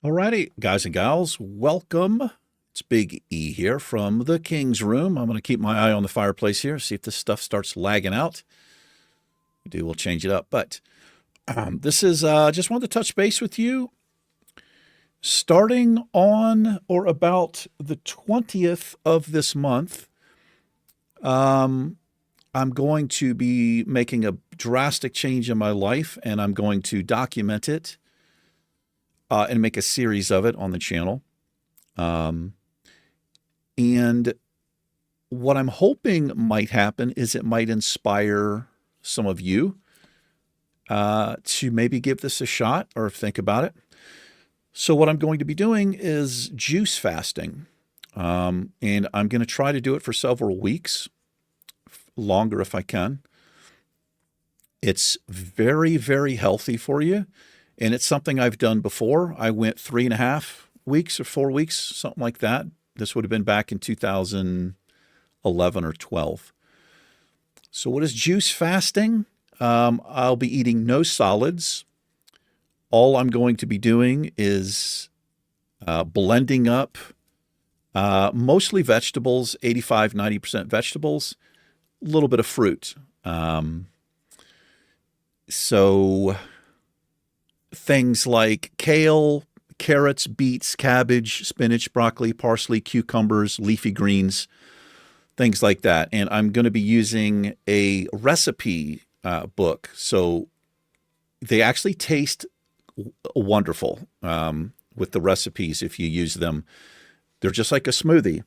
Alrighty, guys and gals, welcome. It's Big E here from the King's Room. I'm going to keep my eye on the fireplace here, see if this stuff starts lagging out. If we do, we'll change it up. But this is just wanted to touch base with you. Starting on or about the 20th of this month, I'm going to be making a drastic change in my life, and I'm going to document it and make a series of it on the channel. And what I'm hoping might happen is it might inspire some of you to maybe give this a shot or think about it. So what I'm going to be doing is juice fasting. And I'm going to try to do it for several weeks, longer if I can. It's very, very healthy for you. And it's something I've done before. I went 3.5 weeks or 4 weeks, something like that. This would have been back in 2011 or 12. So what is juice fasting? I'll be eating no solids. All I'm going to be doing is blending up mostly vegetables, 85, 90% vegetables, a little bit of fruit. So things like kale, carrots, beets, cabbage, spinach, broccoli, parsley, cucumbers, leafy greens, things like that. And I'm going to be using a recipe book. So they actually taste wonderful with the recipes if you use them. They're just like a smoothie.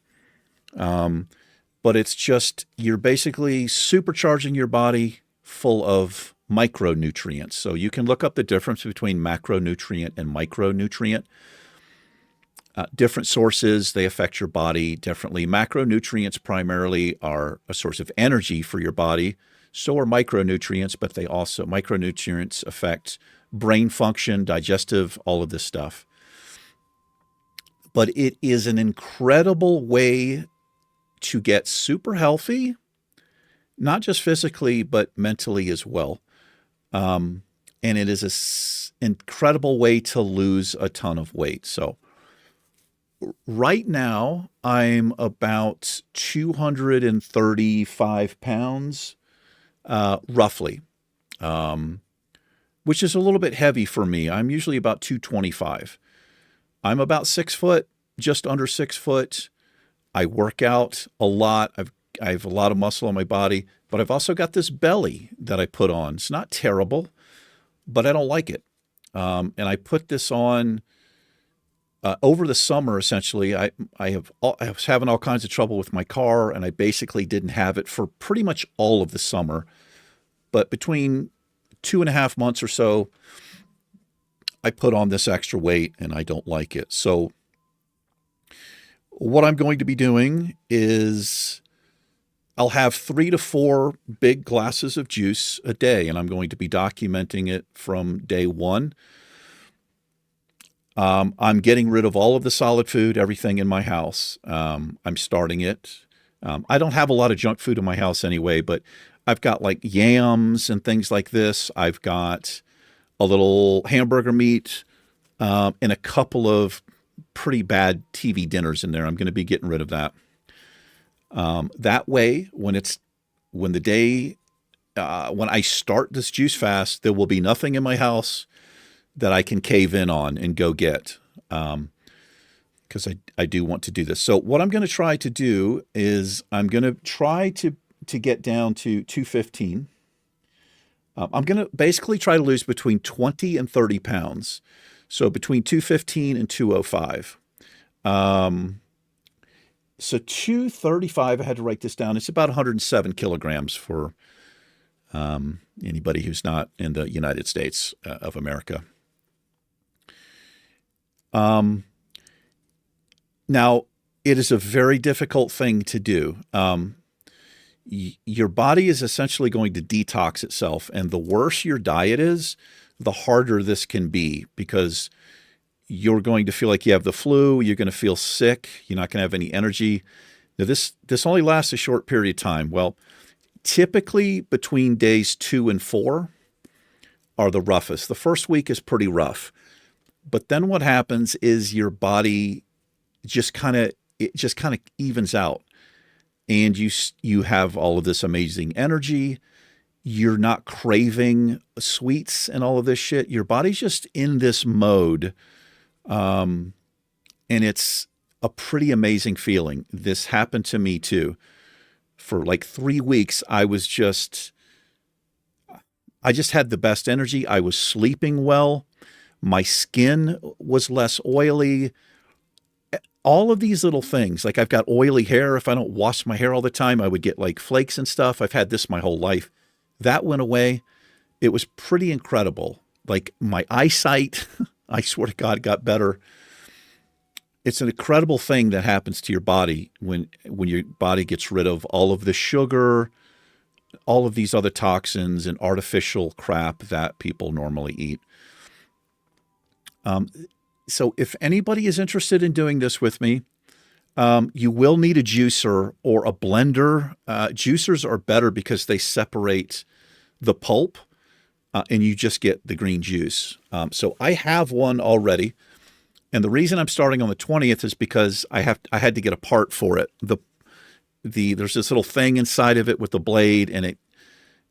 But it's just, you're basically supercharging your body full of micronutrients. So you can look up the difference between macronutrient and micronutrient. Different sources, they affect your body differently. Macronutrients primarily are a source of energy for your body. So are micronutrients, but micronutrients affect brain function, digestive, all of this stuff. But it is an incredible way to get super healthy, not just physically, but mentally as well. And it is an incredible way to lose a ton of weight. So right now, I'm about 235 pounds, roughly, which is a little bit heavy for me. I'm usually about 225. I'm about 6 foot, just under 6 foot. I work out a lot. I have a lot of muscle on my body, but I've also got this belly that I put on. It's not terrible, but I don't like it. And I put this on over the summer, essentially. I was having all kinds of trouble with my car, and I basically didn't have it for pretty much all of the summer. But between 2.5 months or so, I put on this extra weight, and I don't like it. So what I'm going to be doing is I'll have 3 to 4 big glasses of juice a day, and I'm going to be documenting it from day one. I'm getting rid of all of the solid food, everything in my house. I'm starting it. I don't have a lot of junk food in my house anyway, but I've got like yams and things like this. I've got a little hamburger meat and a couple of pretty bad TV dinners in there. I'm going to be getting rid of that. That way, when I start this juice fast, there will be nothing in my house that I can cave in on and go get, because I do want to do this. So what I'm going to try to do is I'm going to try to get down to 215. I'm going to basically try to lose between 20 and 30 pounds. So between 215 and 205. So 235, I had to write this down. It's about 107 kilograms for anybody who's not in the United States of America. Now, it is a very difficult thing to do. Your body is essentially going to detox itself, and the worse your diet is, the harder this can be, because you're going to feel like you have the flu, you're going to feel sick, you're not going to have any energy. Now, this only lasts a short period of time. Well, typically between days 2 and 4 are the roughest. The first week is pretty rough. But then what happens is your body just kind of evens out, and you have all of this amazing energy. You're not craving sweets and all of this shit. Your body's just in this mode, um, and it's a pretty amazing feeling. This happened to me too. For like 3 weeks, I just had the best energy. I was sleeping well. My skin was less oily. All of these little things. Like I've got oily hair. If I don't wash my hair all the time, I would get like flakes and stuff. I've had this my whole life. That went away. It was pretty incredible. Like my eyesight, I swear to God, got better. It's an incredible thing that happens to your body when your body gets rid of all of the sugar, all of these other toxins and artificial crap that people normally eat. Um, so if anybody is interested in doing this with me, you will need a juicer or a blender. Juicers are better because they separate the pulp, and you just get the green juice. So I have one already, and the reason I'm starting on the 20th is because I had to get a part for it. There's this little thing inside of it with the blade, and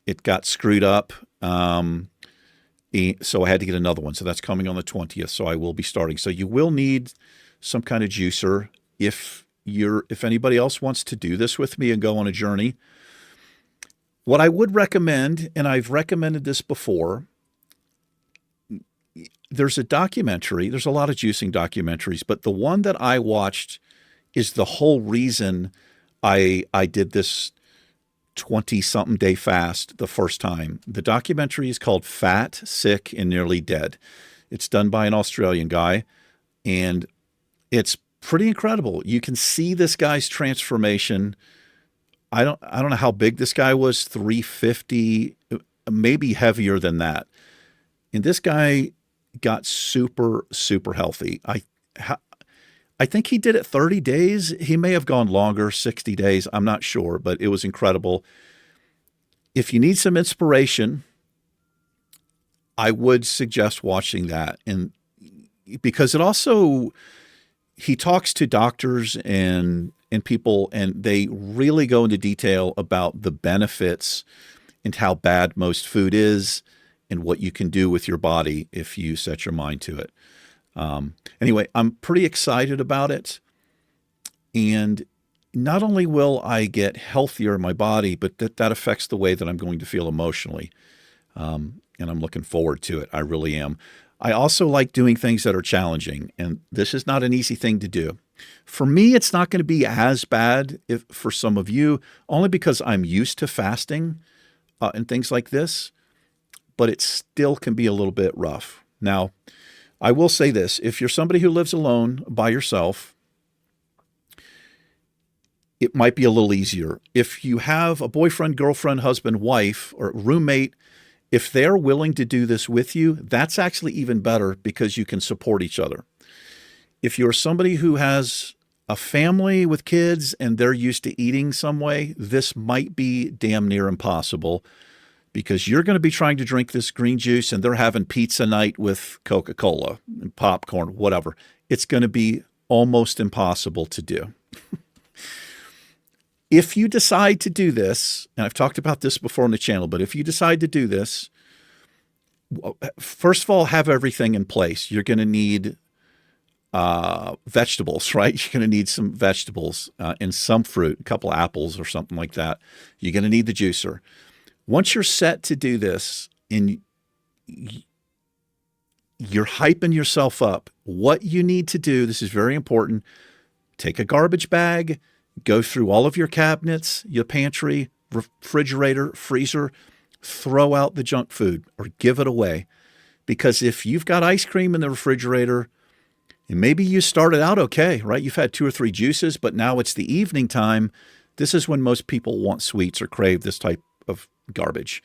it got screwed up. So I had to get another one. So that's coming on the 20th. So I will be starting. So you will need some kind of juicer if anybody else wants to do this with me and go on a journey. What I would recommend, and I've recommended this before, there's a documentary. There's a lot of juicing documentaries, but the one that I watched is the whole reason I did this 20-something day fast the first time. The documentary is called Fat, Sick, and Nearly Dead. It's done by an Australian guy, and it's pretty incredible. You can see this guy's transformation. I don't know how big this guy was, 350, maybe heavier than that. And this guy got super, super healthy. I think he did it 30 days. He may have gone longer, 60 days. I'm not sure, but it was incredible. If you need some inspiration, I would suggest watching that. And because he talks to doctors and people, and they really go into detail about the benefits and how bad most food is and what you can do with your body if you set your mind to it. Anyway, I'm pretty excited about it. And not only will I get healthier in my body, but that affects the way that I'm going to feel emotionally. And I'm looking forward to it. I really am. I also like doing things that are challenging, and this is not an easy thing to do. For me, it's not going to be as bad for some of you, only because I'm used to fasting and things like this, but it still can be a little bit rough. Now, I will say this. If you're somebody who lives alone by yourself, it might be a little easier. If you have a boyfriend, girlfriend, husband, wife, or roommate, if they're willing to do this with you, that's actually even better because you can support each other. If you're somebody who has a family with kids and they're used to eating some way, this might be damn near impossible because you're going to be trying to drink this green juice and they're having pizza night with Coca-Cola and popcorn, whatever. It's going to be almost impossible to do. If you decide to do this, and I've talked about this before on the channel, but if you decide to do this, first of all, have everything in place. You're going to need vegetables, right? You're going to need some vegetables and some fruit, a couple of apples or something like that. You're going to need the juicer. Once you're set to do this and you're hyping yourself up, what you need to do, this is very important, take a garbage bag, go through all of your cabinets, your pantry, refrigerator, freezer, throw out the junk food or give it away. Because if you've got ice cream in the refrigerator, and maybe you started out okay, right? You've had 2 or 3 juices, but now it's the evening time. This is when most people want sweets or crave this type of garbage.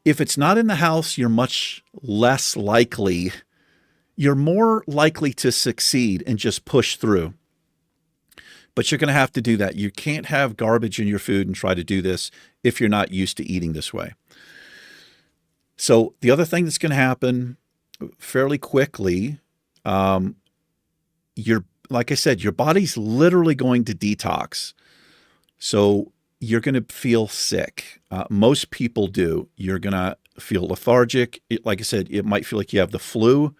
If it's not in the house, you're more likely to succeed and just push through. But you're going to have to do that. You can't have garbage in your food and try to do this if you're not used to eating this way. So the other thing that's going to happen fairly quickly, You're, like I said, your body's literally going to detox. So you're going to feel sick. Most people do. You're going to feel lethargic. Like I said, it might feel like you have the flu.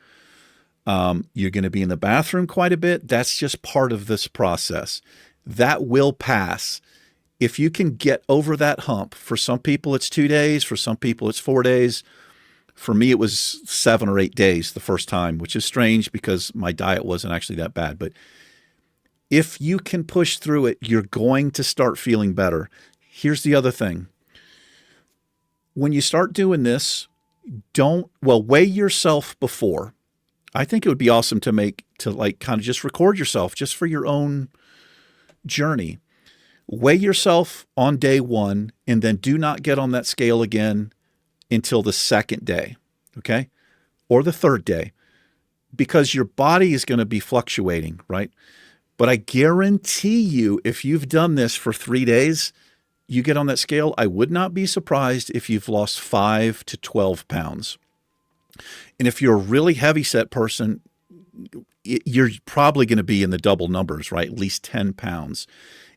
You're going to be in the bathroom quite a bit. That's just part of this process. That will pass. If you can get over that hump, for some people it's 2 days, for some people it's 4 days. For me, it was 7 or 8 days the first time, which is strange because my diet wasn't actually that bad. But if you can push through it, you're going to start feeling better. Here's the other thing. When you start doing this, weigh yourself before. I think it would be awesome to kind of just record yourself just for your own journey. Weigh yourself on day 1 and then do not get on that scale again until the 2nd day, okay? Or the 3rd day, because your body is going to be fluctuating, right? But I guarantee you, if you've done this for 3 days, you get on that scale, I would not be surprised if you've lost 5 to 12 pounds. And if you're a really heavy-set person, you're probably going to be in the double numbers, right? At least 10 pounds.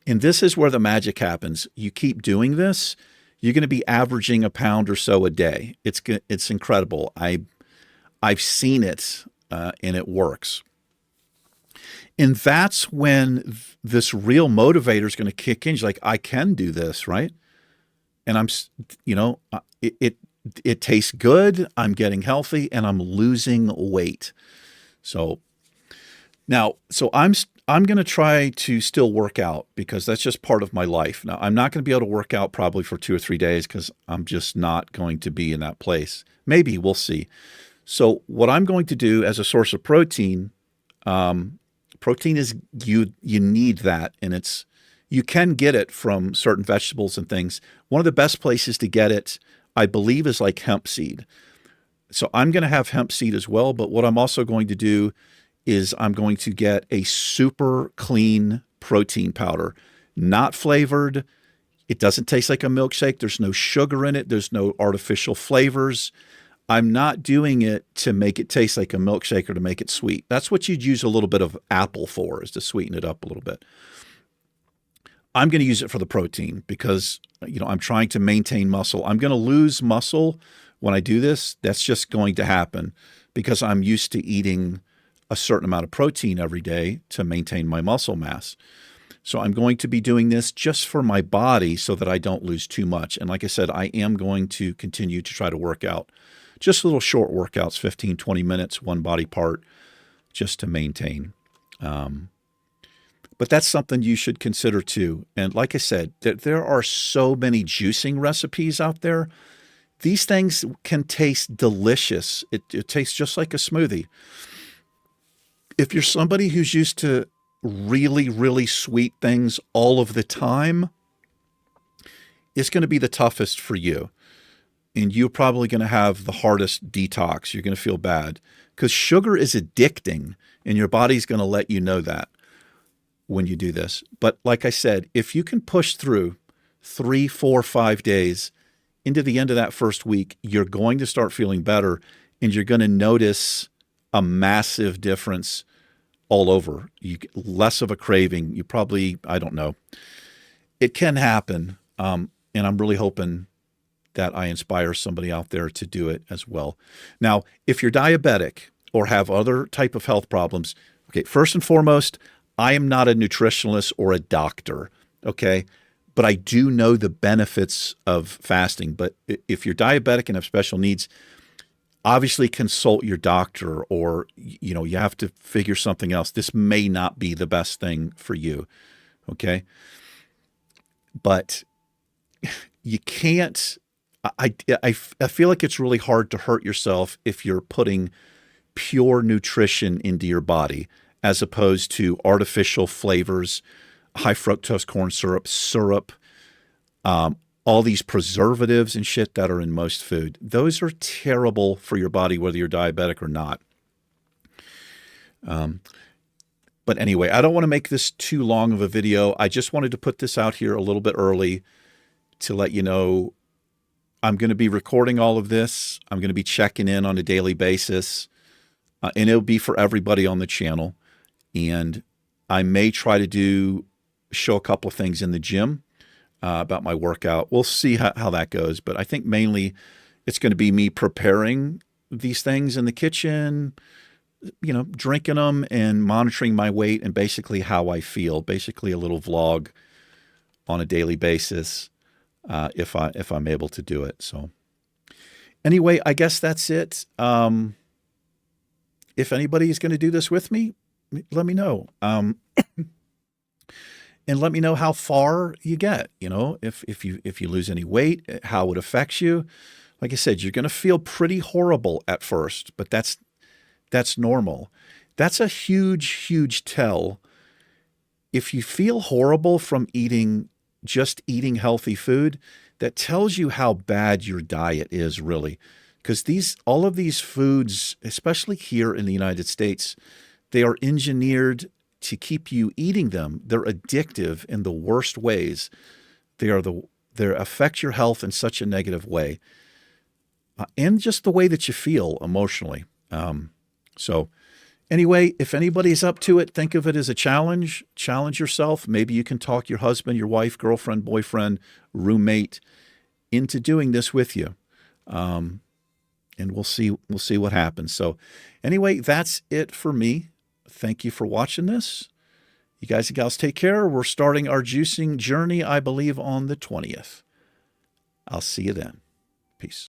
And this is where the magic happens. You keep doing this, you're going to be averaging a pound or so a day. It's incredible. I've seen it, and it works. And that's when this real motivator is going to kick in. You're like, I can do this, right? And it tastes good. I'm getting healthy, and I'm losing weight. So I'm going to try to still work out because that's just part of my life. Now, I'm not going to be able to work out probably for 2 or 3 days because I'm just not going to be in that place. Maybe, we'll see. So what I'm going to do as a source of protein, protein is, you need that, and you can get it from certain vegetables and things. One of the best places to get it, I believe, is like hemp seed. So I'm going to have hemp seed as well, but what I'm also going to do is I'm going to get a super clean protein powder, not flavored. It doesn't taste like a milkshake. There's no sugar in it. There's no artificial flavors. I'm not doing it to make it taste like a milkshake or to make it sweet. That's what you'd use a little bit of apple for, is to sweeten it up a little bit. I'm going to use it for the protein because, I'm trying to maintain muscle. I'm going to lose muscle when I do this. That's just going to happen because I'm used to eating a certain amount of protein every day to maintain my muscle mass. So I'm going to be doing this just for my body so that I don't lose too much. And like I said, I am going to continue to try to work out. Just little short workouts, 15, 20 minutes, one body part, just to maintain. But that's something you should consider too. And like I said, there are so many juicing recipes out there. These things can taste delicious. It tastes just like a smoothie. If you're somebody who's used to really, really sweet things all of the time, it's going to be the toughest for you. And you're probably going to have the hardest detox. You're going to feel bad because sugar is addicting, and your body's going to let you know that when you do this. But like I said, if you can push through 3, 4, 5 days into the end of that first week, you're going to start feeling better, and you're going to notice a massive difference all over. You get less of a craving. You probably, I don't know. It can happen. And I'm really hoping that I inspire somebody out there to do it as well. Now, if you're diabetic or have other type of health problems, okay, first and foremost, I am not a nutritionalist or a doctor, okay? But I do know the benefits of fasting. But if you're diabetic and have special needs, obviously consult your doctor, or, you have to figure something else. This may not be the best thing for you, okay? But you can't, I feel like it's really hard to hurt yourself if you're putting pure nutrition into your body as opposed to artificial flavors, high fructose corn syrup, all these preservatives and shit that are in most food. Those are terrible for your body, whether you're diabetic or not. But anyway, I don't want to make this too long of a video. I just wanted to put this out here a little bit early to let you know I'm going to be recording all of this. I'm going to be checking in on a daily basis. and it'll be for everybody on the channel. And I may try to show a couple of things in the gym about my workout. We'll see how that goes. But I think mainly it's going to be me preparing these things in the kitchen, drinking them and monitoring my weight and basically how I feel. Basically a little vlog on a daily basis if I'm able to do it. So anyway, I guess that's it. If anybody is going to do this with me, let me know. And let me know how far you get. If you lose any weight, how it affects you. Like I said, you're going to feel pretty horrible at first, but that's normal. That's a huge tell. If you feel horrible from just eating healthy food, that tells you how bad your diet is really. Because all of these foods, especially here in the United States, they are engineered to keep you eating them. They're addictive in the worst ways. They affect your health in such a negative way, and just the way that you feel emotionally. So anyway, if anybody's up to it, think of it as a challenge. Challenge yourself. Maybe you can talk your husband, your wife, girlfriend, boyfriend, roommate into doing this with you. And we'll see what happens. So anyway, that's it for me. Thank you for watching this. You guys and gals take care. We're starting our juicing journey, I believe, on the 20th. I'll see you then. Peace.